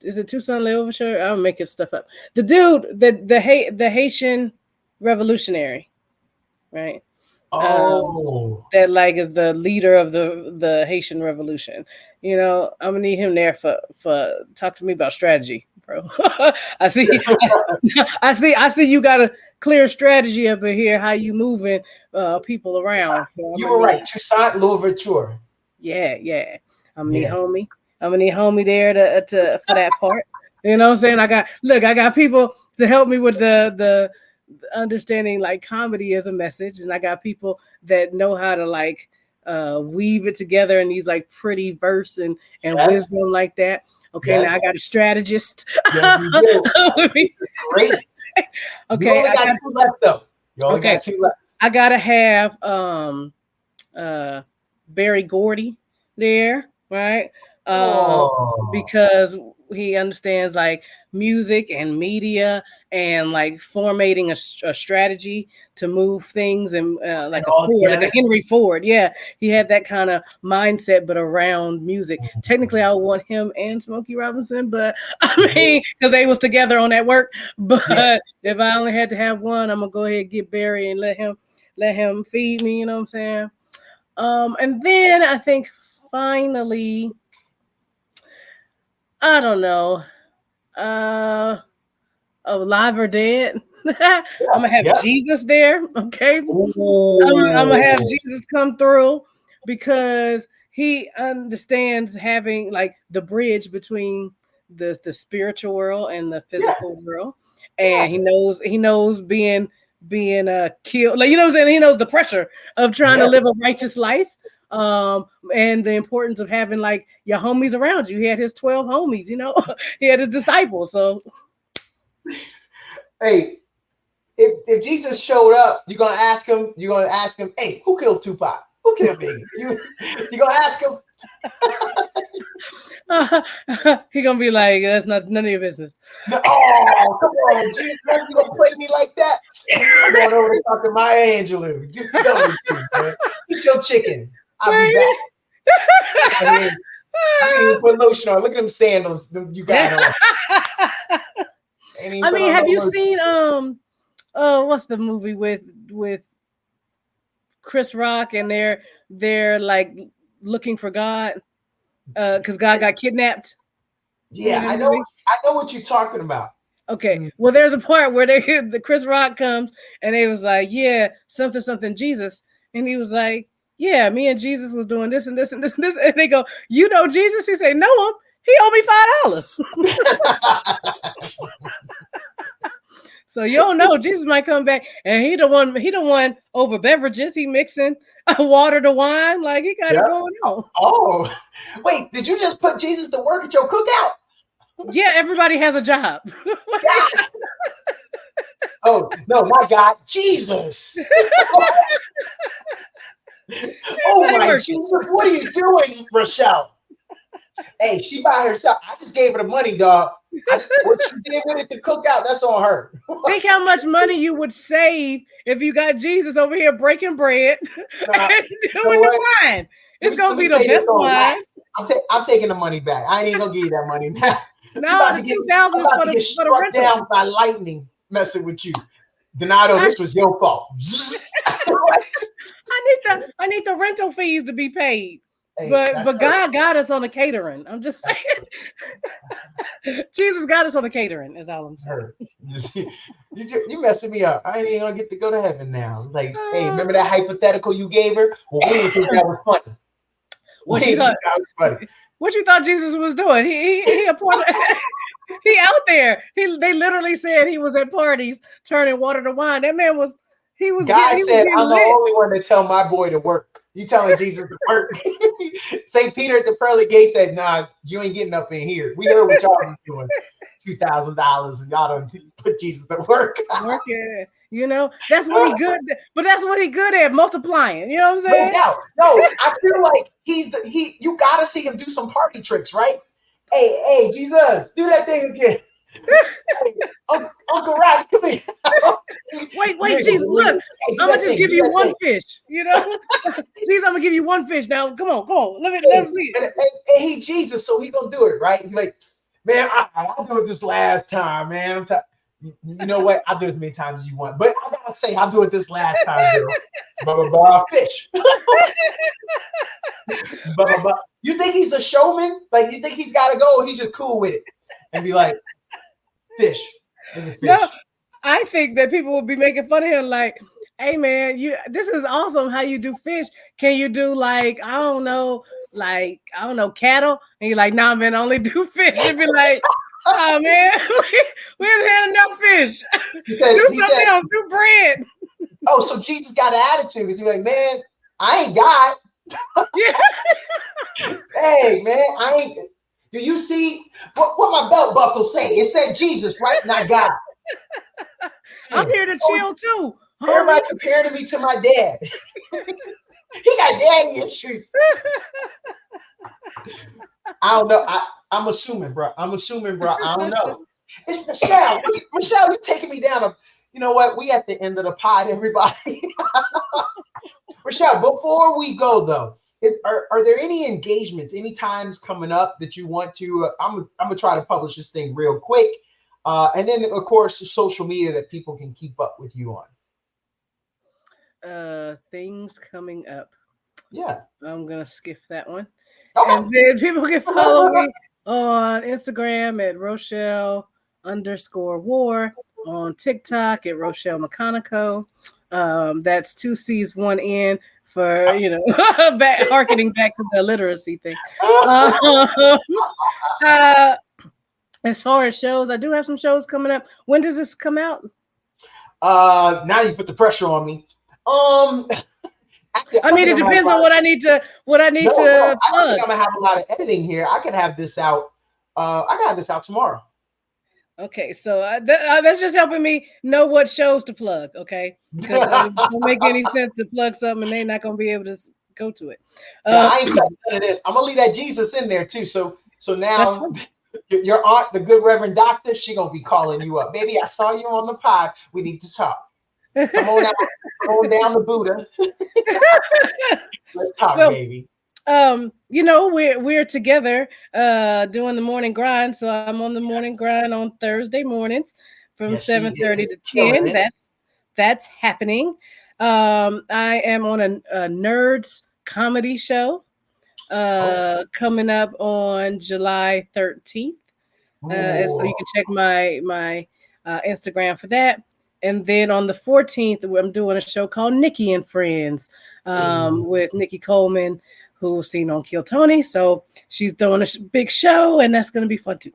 Is it Toussaint L'Ouverture? I'm making stuff up. The dude, the Haitian revolutionary, right? That like is the leader of the Haitian revolution. You know, I'm gonna need him there for talk to me about strategy, bro. I see you got a clear strategy up in here, how you moving people around. So you were right, Toussaint L'Ouverture. Yeah. I'm gonna need homie there to for that part. You know what I'm saying? I got people to help me with the understanding like comedy as a message, and I got people that know how to like weave it together in these like pretty verse and wisdom like that. Okay, now I got a strategist. Yes, you do. Great. Okay, you only got 2 left though. You only got 2 left. I gotta have Barry Gordy there, right? Because he understands like music and media and like formatting a strategy to move things and like a Ford, like a Henry Ford. Yeah, he had that kind of mindset, but around music. Technically, I would want him and Smokey Robinson, but I mean, because they was together on that work. But if I only had to have one, I'm gonna go ahead and get Barry and let him feed me. You know what I'm saying? And then I think finally, I don't know. Alive or dead. I'm gonna have Jesus there. Okay. I'm gonna have Jesus come through because he understands having like the bridge between the spiritual world and the physical world. And he knows being killed. Like, you know what I'm saying? He knows the pressure of trying to live a righteous life. And the importance of having like your homies around you. He had his 12 homies, you know, he had his disciples. So hey, if Jesus showed up, you're gonna ask him, hey, who killed Tupac? Who killed Biggie? You gonna ask him? He gonna be like, that's none of your business. Oh, come on, Jesus, you gonna play me like that? I'm going over to talk to Maya Angelou. Eat your chicken. I'll be back. I didn't even put lotion on. Look at them sandals you got on. I mean, have you seen what's the movie with Chris Rock and they're like looking for God because God got kidnapped? Yeah, I know what you're talking about. Okay, well, there's a part where the Chris Rock comes and they was like, yeah, something Jesus, and he was like, yeah, me and Jesus was doing this and this and this and this, and they go, you know Jesus? He said, know him. He owed me $5. So you don't know, Jesus might come back and he the one over beverages. He mixing water to wine, like he got it going on. Oh, wait, did you just put Jesus to work at your cookout? Yeah, everybody has a job. Oh no, my God, Jesus! Oh my Jesus, what are you doing, Rochelle? Hey, she by herself. I just gave her the money, dog. What she did with it to cook out, that's on her. Think how much money you would save if you got Jesus over here breaking bread and doing the wine. It's gonna be the best wine. I'm taking the money back. I ain't even gonna give you that money now. No, the 2000 is for the rental. Down by lightning messing with you. Donato, this was your fault. I need the rental fees to be paid. Hey, but God got us on the catering. I'm just saying. Jesus got us on the catering, is all I'm saying. You messing me up. I ain't even gonna get to go to heaven now. Like, hey, remember that hypothetical you gave her? Well, we didn't think that was funny. What you thought Jesus was doing? He appointed. He out there. They literally said he was at parties turning water to wine. That man was. God said, I'm the only one to tell my boy to work. You telling Jesus to work. St. Peter at the pearly gate said, nah, you ain't getting up in here. We heard what y'all was doing. $2,000 and y'all don't put Jesus to work. Working. You know, that's what he good. But that's what he good at, multiplying. You know what I'm saying? No, I feel like you gotta see him do some party tricks, right? Hey, Jesus, do that thing again. Hey, Uncle Rocky, come here. Wait, Jesus, look, I'm gonna just give you one fish. You know, Jesus, I'm gonna give you one fish. Now, come on, let me see it. And he Jesus, so he gonna do it, right? He's like, man, I'll do it this last time, man. You know what? I'll do it as many times as you want, but I gotta say, I'll do it this last time, girl. Blah blah blah, fish. Blah blah blah. You think he's a showman? Like, you think he's gotta go? He's just cool with it and be like, fish. There's a fish. No, I think that people will be making fun of him, like, hey man, this is awesome how you do fish. Can you do like, I don't know, cattle? And you're like, nah, man, I only do fish. You'd be like, oh man, we haven't had enough fish. Do something else, do bread. Oh, so Jesus got an attitude because he's like, man, I ain't God. Yeah. Hey man, I ain't. Do you see what my belt buckle say? It said Jesus, right? Not God. I'm here to chill too. Everybody comparing me to my dad. He got daddy issues. I don't know. I'm assuming, bro. I don't know. It's Rochelle. Rochelle, you're taking me down. You know what? We at the end of the pod, everybody. Rochelle, before we go though, are there any engagements, any times coming up that you want to? I'm gonna try to publish this thing real quick, and then of course social media that people can keep up with you on. Things coming up. Yeah, I'm gonna skip that one, okay. And then people can follow me on Instagram at Rochelle_War, on TikTok at Rochelle McConico. That's 2 C's 1 N for harkening back to the literacy thing. As far as shows, I do have some shows coming up. When does this come out? Now you put the pressure on me. I mean, it depends on what I need to plug. I think I'm gonna have a lot of editing here. I can have this out. I can have this out tomorrow. Okay, so that's just helping me know what shows to plug. Okay, because it don't make any sense to plug something and they're not gonna be able to go to it. I ain't got none of this. I'm gonna leave that Jesus in there too. So now your aunt, the good Reverend Doctor, she gonna be calling you up. Baby, I saw you on the pod. We need to talk. Come on out, come on down to Buddha. Let's talk, baby. We're together doing the morning grind. So I'm on the morning grind on Thursday mornings from 7:30 to 10. That's happening. I am on a nerds comedy show coming up on July 13th. So you can check my Instagram for that. And then on the 14th, I'm doing a show called Nikki and Friends with Nikki Coleman, who was seen on Kill Tony. So she's doing a big show, and that's going to be fun too.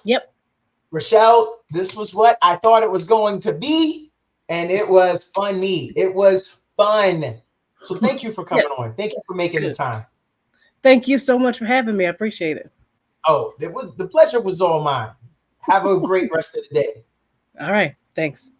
Yep. Rochelle, this was what I thought it was going to be, and it was funny. It was fun. So thank you for coming on. Thank you for making the time. Thank you so much for having me. I appreciate it. Oh, the pleasure was all mine. Have a great rest of the day. All right. Thanks.